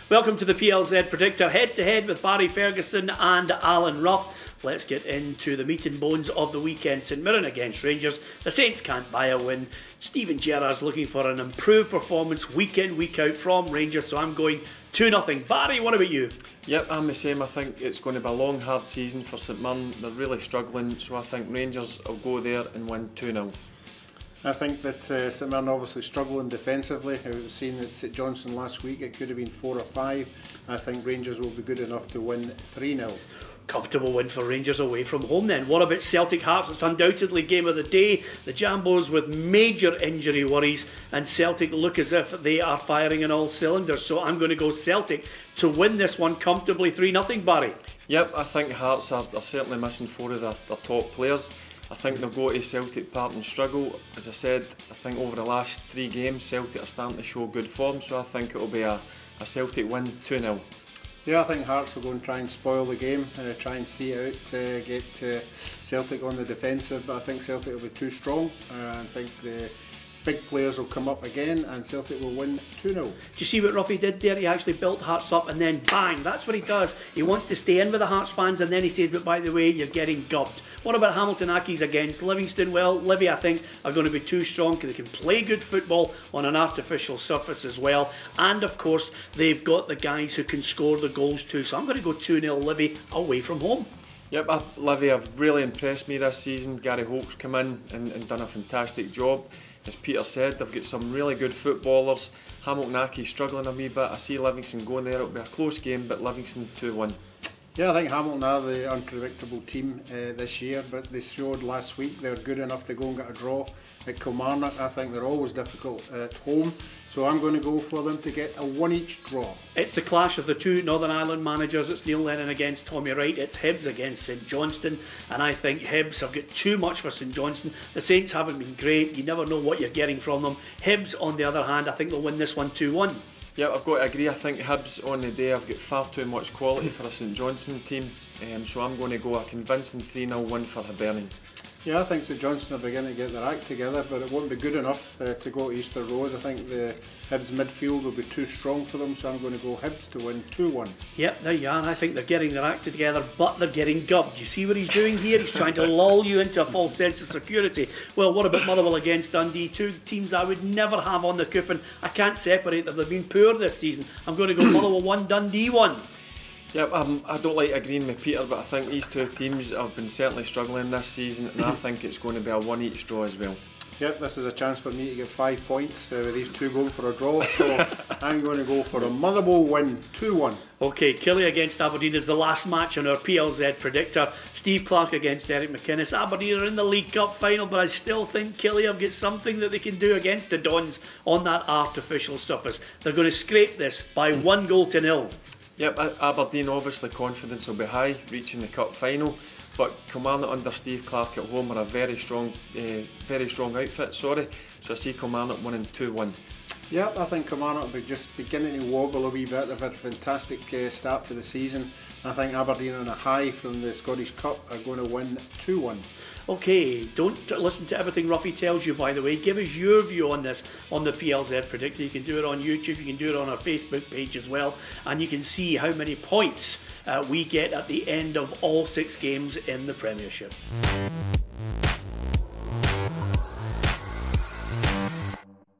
Welcome to the PLZ Predictor, head-to-head with Barry Ferguson and Alan Rough. Let's get into the meat and bones of the weekend. St Mirren against Rangers. The Saints can't buy a win. Steven Gerrard's looking for an improved performance week in, week out from Rangers, so I'm going 2-0. Barry, what about you? Yep, I'm the same. I think it's going to be a long, hard season for St Mirren. They're really struggling, so I think Rangers will go there and win 2-0. I think that St Mirren obviously struggling defensively. I've seen at St Johnstone last week, it could have been 4 or 5. I think Rangers will be good enough to win 3-0. Comfortable win for Rangers away from home then. What about Celtic Hearts? It's undoubtedly game of the day. The Jambos with major injury worries, and Celtic look as if they are firing on all cylinders. So I'm going to go Celtic to win this one comfortably 3-0, Barry. Yep, I think Hearts are certainly missing 4 of their top players. I think they'll go to Celtic Park and struggle. As I said, I think over the last 3 games Celtic are starting to show good form, so I think it will be a Celtic win 2-0. Yeah, I think Hearts will go and try and spoil the game, try and see it out, get Celtic on the defensive, but I think Celtic will be too strong. I think the big players will come up again and Celtic will win 2-0. Do you see what Ruffy did there? He actually built Hearts up and then bang, that's what he does. He wants to stay in with the Hearts fans and then he says, but by the way, you're getting gubbed. What about Hamilton Accies against Livingston? Well, Livy, I think, are going to be too strong because they can play good football on an artificial surface as well. And of course, they've got the guys who can score the goals too. So I'm going to go 2-0 Livy away from home. Yep, Livy have really impressed me this season. Gary Hope's come in and done a fantastic job. As Peter said, they've got some really good footballers. Hamilton Accies struggling a wee bit. I see Livingston going there. It'll be a close game, but Livingston 2-1. Yeah, I think Hamilton are the unpredictable team this year, but they showed last week they're good enough to go and get a draw at Kilmarnock. I think they're always difficult at home, so I'm going to go for them to get a 1-each draw. It's the clash of the two Northern Ireland managers. It's Neil Lennon against Tommy Wright. It's Hibs against St Johnstone, and I think Hibs have got too much for St Johnstone. The Saints haven't been great. You never know what you're getting from them. Hibs, on the other hand, I think they'll win this one 2-1. Yeah, I've got to agree. I think Hibs on the day have got far too much quality for a St Johnstone team, so I'm going to go a convincing 3-0 win for Hibernian. Yeah, I think St Johnstone are beginning to get their act together, but it won't be good enough to go to Easter Road. I think the Hibs midfield will be too strong for them, so I'm going to go Hibs to win 2-1. Yep, there you are. I think they're getting their act together, but they're getting gubbed. You see what he's doing here? He's trying to lull you into a false sense of security. Well, what about Motherwell against Dundee? Two teams I would never have on the coupon. I can't separate them. They've been poor this season. I'm going to go Motherwell 1, Dundee 1. Yep, I don't like agreeing with Peter, but I think these two teams have been certainly struggling this season, and I think it's going to be a 1-each draw as well. Yep, this is a chance for me to get 5 points with these two going for a draw, so I'm going to go for a Motherwell win 2-1. Okay, Killie against Aberdeen is the last match on our PLZ Predictor. Steve Clarke against Derek McInnes. Aberdeen are in the League Cup final, but I still think Killie have got something that they can do against the Dons on that artificial surface. They're going to scrape this by 1-0. Yep, Aberdeen obviously confidence will be high, reaching the cup final, but Kilmarnock under Steve Clarke at home are a very strong outfit. So I see Kilmarnock winning 2-1. Yep, I think Kilmarnock will be just beginning to wobble a wee bit. They've had a fantastic start to the season. I think Aberdeen on a high from the Scottish Cup are going to win 2-1. Okay, don't listen to everything Ruffy tells you, by the way. Give us your view on this on the PLZ Predictor. You can do it on YouTube, you can do it on our Facebook page as well, and you can see how many points we get at the end of all 6 games in the Premiership.